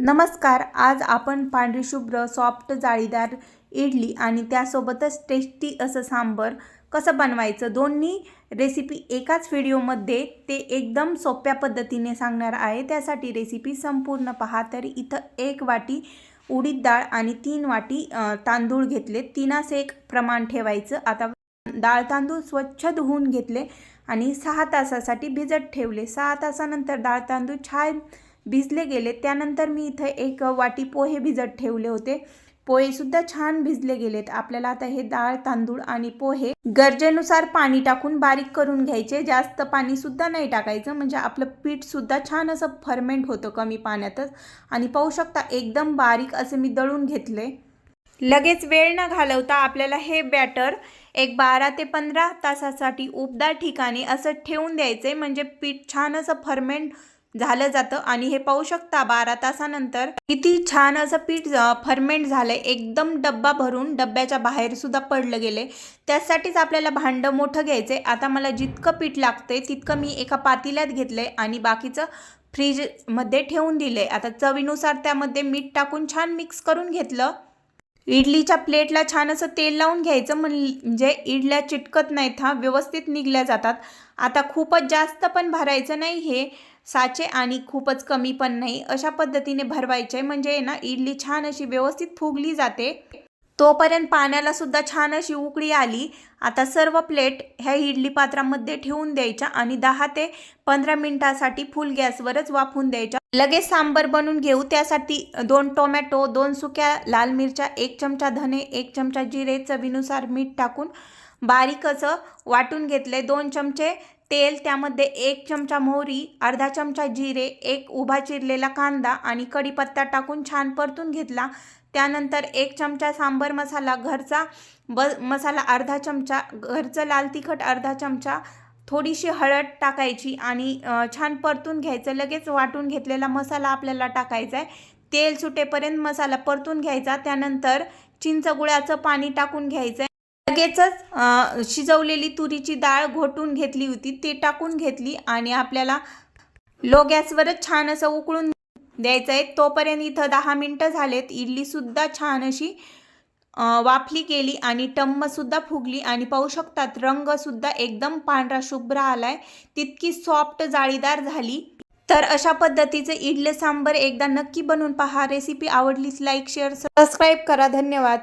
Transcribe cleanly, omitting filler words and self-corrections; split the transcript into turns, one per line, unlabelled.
नमस्कार. आज आपण पांढरी शुभ्र सॉफ्ट जाळीदार इडली आणि त्यासोबतच टेस्टी असं सांबर कसं बनवायचं दोन्ही रेसिपी एकाच व्हिडिओमध्ये ते एकदम सोप्या पद्धतीने सांगणार आहे. त्यासाठी रेसिपी संपूर्ण पहा. तर इथं 1 वाटी उडीद डाळ आणि 3 वाटी तांदूळ घेतले. 3:1 प्रमाण ठेवायचं. आता डाळ तांदूळ स्वच्छ धुवून घेतले आणि 6 तासासाठी भिजत ठेवले. 6 तासानंतर डाळ तांदूळ छान भिजले गेले. त्यानंतर मी इथे 1 वाटी पोहे भिजत ठेवले होते. पोहेसुद्धा छान भिजले गेलेत. आपल्याला आता हे डाळ तांदूळ आणि पोहे गरजेनुसार पाणी टाकून बारीक करून घ्यायचे. जास्त पाणीसुद्धा नाही टाकायचं, म्हणजे आपलं पीठसुद्धा छान असं फर्मेंट होतं कमी पाण्यातच. आणि पाहू शकता एकदम बारीक असं मी दळून घेतले. लगेच वेळ न घालवता आपल्याला हे बॅटर एक 12 ते 15 तासासाठी उबदार ठिकाणी असं ठेवून द्यायचं, म्हणजे पीठ छान असं फर्मेंट झालं जातं. आणि हे पाहू शकता 12 तासानंतर किती छान असं पीठ फर्मेंट झालंय. एकदम डब्बा भरून डब्याच्या बाहेर सुद्धा पडलं गेले. त्यासाठीच आपल्याला भांडं मोठं घ्यायचंय. आता मला जितकं पीठ लागतंय तितकं मी एका पातेल्यात घेतलंय आणि बाकीचं फ्रीजमध्ये ठेवून दिलंय. आता चवीनुसार त्यामध्ये मीठ टाकून छान मिक्स करून घेतलं. इडलीच्या प्लेटला छान असं तेल लावून घ्यायचं, म्हणजे इडल्या चिटकत नाहीत, व्यवस्थित निघल्या जातात. आता खूपच जास्त पण भरायचं नाही हे साचे आणि खूपच कमी पण नाही. अशा पद्धतीने भरवायचे, म्हणजे ना इडली छान अशी व्यवस्थित फुगली जाते. तोपर्यंत पाण्याला सुद्धा छान अशी उकळी आली. आता सर्व प्लेट ह्या इडली पात्रामध्ये ठेवून द्यायच्या आणि 10 ते 15 मिनिटासाठी फुल गॅसवरच वाफवून द्यायच्या. लगेच सांबर बनवून घेऊ. त्यासाठी 2 टोमॅटो, 2 सुक्या लाल मिरच्या, 1 चमचा धने, 1 चमचा जिरे, चवीनुसार मीठ टाकून बारीक असं वाटून घेतले. 2 चमचे तेल, त्यामध्ये 1 चमचा मोहरी, अर्धा चमचा जिरे, 1 उभा चिरलेला कांदा आणि कढीपत्ता टाकून छान परतून घेतला. त्यानंतर 1 चमचा सांबर मसाला, घरचा मसाला अर्धा चमचा, घरचं लाल तिखट अर्धा चमचा, थोडीशी हळद टाकायची आणि छान परतून घ्यायचं. लगेच वाटून घेतलेला मसाला आपल्याला टाकायचा आहे. तेल सुटेपर्यंत मसाला परतून घ्यायचा. त्यानंतर चिंच गुळाचं पाणी टाकून घ्यायचं. लगेचच शिजवलेली तुरीची डाळ घोटून घेतली होती ते टाकून घेतली आणि आपल्याला लो गॅसवरच छान असं उकळून द्यायचं आहे. तोपर्यंत इथं 10 मिनटं झालेत. इडलीसुद्धा छान अशी वाफली गेली आणि टम्मसुद्धा फुगली आणि पाहू शकतात रंगसुद्धा एकदम पांढरा शुभ्र आलाय. तितकी सॉफ्ट जाळीदार झाली. तर अशा पद्धतीचे इडली सांबर एकदा नक्की बनवून पहा. रेसिपी आवडलीच लाईक, शेअर, सबस्क्राईब करा. धन्यवाद.